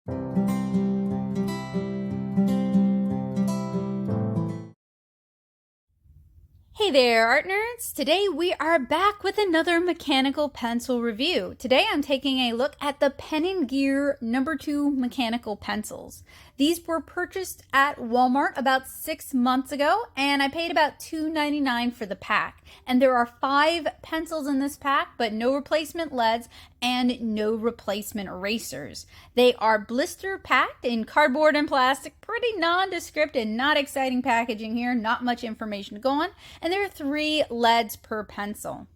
Hey there, art nerds! Today we are back with another mechanical pencil review. Today I'm taking a look at the Pen & Gear No. 2 mechanical pencils. These were purchased at Walmart about 6 months ago, and I paid about $2.99 for the pack. And there are 5 pencils in this pack, but no replacement leads and no replacement erasers. They are blister packed in cardboard and plastic, pretty nondescript and not exciting packaging here, not much information to go on, and there are 3 leads per pencil.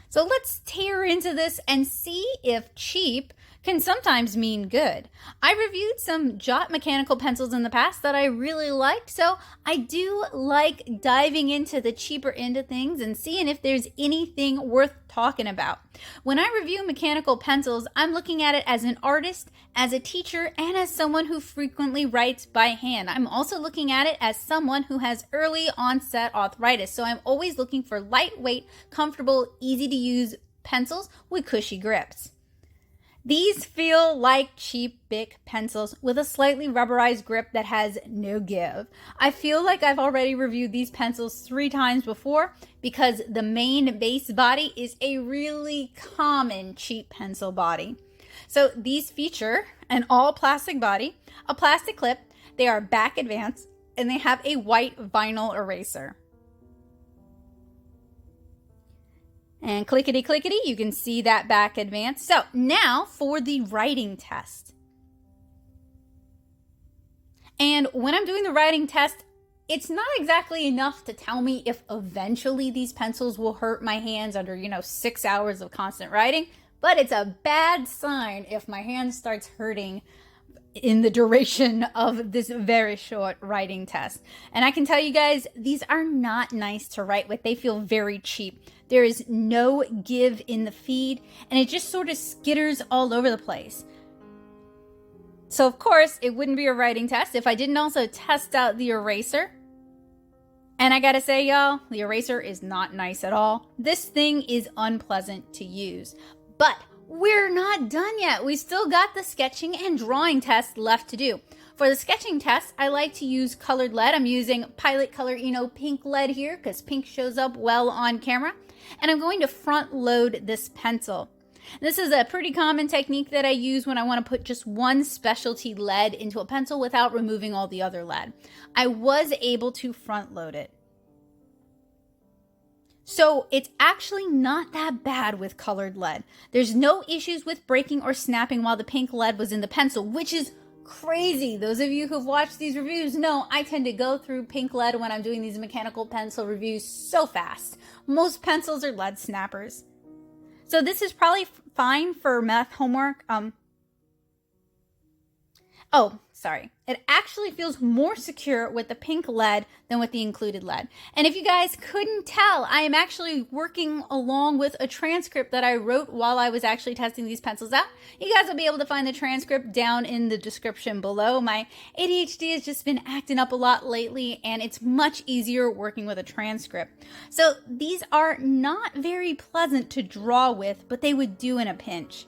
So let's tear into this and see if cheap can sometimes mean good. I reviewed some Jot mechanical pencils in the past that I really liked, so I do like diving into the cheaper end of things and seeing if there's anything worth talking about. When I review mechanical pencils, I'm looking at it as an artist, as a teacher, and as someone who frequently writes by hand. I'm also looking at it as someone who has early onset arthritis, so I'm always looking for lightweight, comfortable, easy to use pencils with cushy grips. These feel like cheap Bic pencils with a slightly rubberized grip that has no give. I feel like I've already reviewed these pencils 3 times before because the main base body is a really common cheap pencil body. So these feature an all plastic body, a plastic clip, they are back advanced, and they have a white vinyl eraser. And clickety clickety, you can see that back advance. So now for the writing test. And when I'm doing the writing test, it's not exactly enough to tell me if eventually these pencils will hurt my hands under, 6 hours of constant writing, but it's a bad sign if my hand starts hurting in the duration of this very short writing test. And I can tell you guys, these are not nice to write with. They feel very cheap. There is no give in the feed, and it just sort of skitters all over the place. So of course, it wouldn't be a writing test if I didn't also test out the eraser. And I gotta say, y'all, the eraser is not nice at all. This thing is unpleasant to use. But we're not done yet. We still got the sketching and drawing test left to do. For the sketching test, I like to use colored lead. I'm using Pilot Color pink lead here because pink shows up well on camera. And I'm going to front load this pencil. This is a pretty common technique that I use when I want to put just one specialty lead into a pencil without removing all the other lead. I was able to front load it. So it's actually not that bad with colored lead. There's no issues with breaking or snapping while the pink lead was in the pencil, which is crazy. Those of you who've watched these reviews know I tend to go through pink lead when I'm doing these mechanical pencil reviews so fast. Most pencils are lead snappers. So this is probably fine for math homework. It actually feels more secure with the pink lead than with the included lead. And if you guys couldn't tell, I am actually working along with a transcript that I wrote while I was actually testing these pencils out. You guys will be able to find the transcript down in the description below. My ADHD has just been acting up a lot lately, and it's much easier working with a transcript. So these are not very pleasant to draw with, but they would do in a pinch.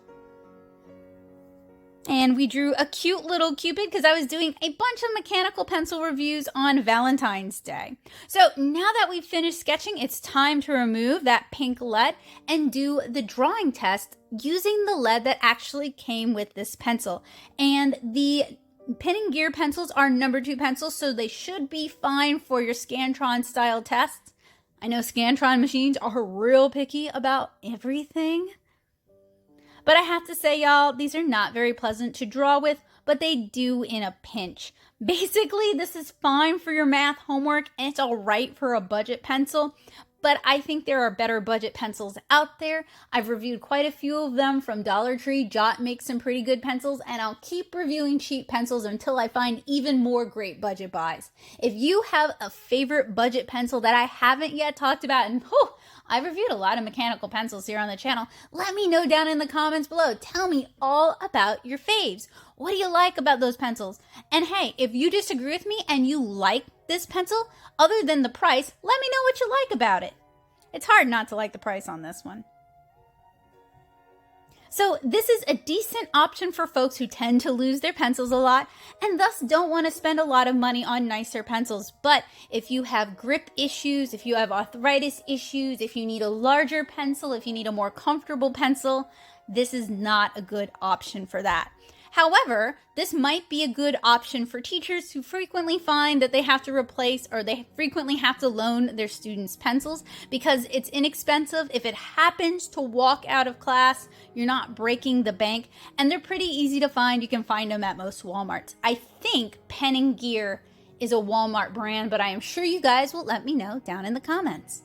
And we drew a cute little Cupid because I was doing a bunch of mechanical pencil reviews on Valentine's Day. So now that we've finished sketching, it's time to remove that pink lead and do the drawing test using the lead that actually came with this pencil. And the Pen & Gear pencils are No. 2 pencils, so they should be fine for your Scantron style tests. I know Scantron machines are real picky about everything. But I have to say, y'all, these are not very pleasant to draw with, but they do in a pinch. Basically, this is fine for your math homework, and it's all right for a budget pencil. But I think there are better budget pencils out there. I've reviewed quite a few of them from Dollar Tree. Jot makes some pretty good pencils, and I'll keep reviewing cheap pencils until I find even more great budget buys. If you have a favorite budget pencil that I haven't yet talked about, and I've reviewed a lot of mechanical pencils here on the channel, let me know down in the comments below. Tell me all about your faves. What do you like about those pencils? And hey, if you disagree with me and you like this pencil, other than the price, let me know what you like about it. It's hard not to like the price on this one. So this is a decent option for folks who tend to lose their pencils a lot and thus don't want to spend a lot of money on nicer pencils. But if you have grip issues, if you have arthritis issues, if you need a larger pencil, if you need a more comfortable pencil, this is not a good option for that. However, this might be a good option for teachers who frequently find that they have to replace or they frequently have to loan their students pencils because it's inexpensive. If it happens to walk out of class, you're not breaking the bank, and they're pretty easy to find. You can find them at most Walmarts. I think Pen & Gear is a Walmart brand, but I am sure you guys will let me know down in the comments.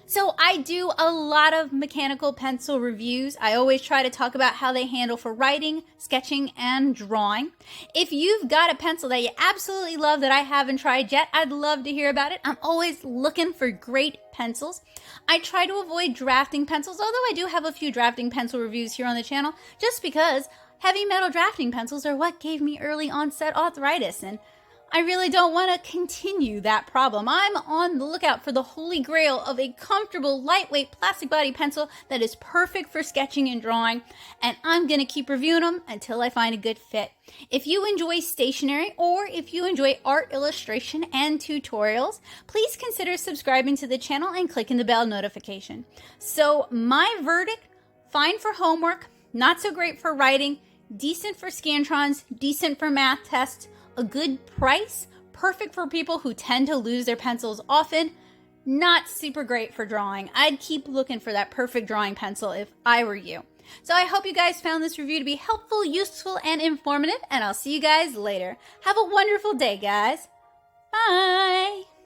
So I do a lot of mechanical pencil reviews. I always try to talk about how they handle for writing, sketching, and drawing. If you've got a pencil that you absolutely love that I haven't tried yet, I'd love to hear about it. I'm always looking for great pencils. I try to avoid drafting pencils, although I do have a few drafting pencil reviews here on the channel, just because heavy metal drafting pencils are what gave me early onset arthritis, and I really don't want to continue that problem. I'm on the lookout for the holy grail of a comfortable, lightweight plastic body pencil that is perfect for sketching and drawing, and I'm going to keep reviewing them until I find a good fit. If you enjoy stationery or if you enjoy art illustration and tutorials, please consider subscribing to the channel and clicking the bell notification. So my verdict, fine for homework, not so great for writing, decent for Scantrons, decent for math tests, a good price, perfect for people who tend to lose their pencils often, not super great for drawing. I'd keep looking for that perfect drawing pencil if I were you. So I hope you guys found this review to be helpful, useful, and informative, and I'll see you guys later. Have a wonderful day, guys. Bye!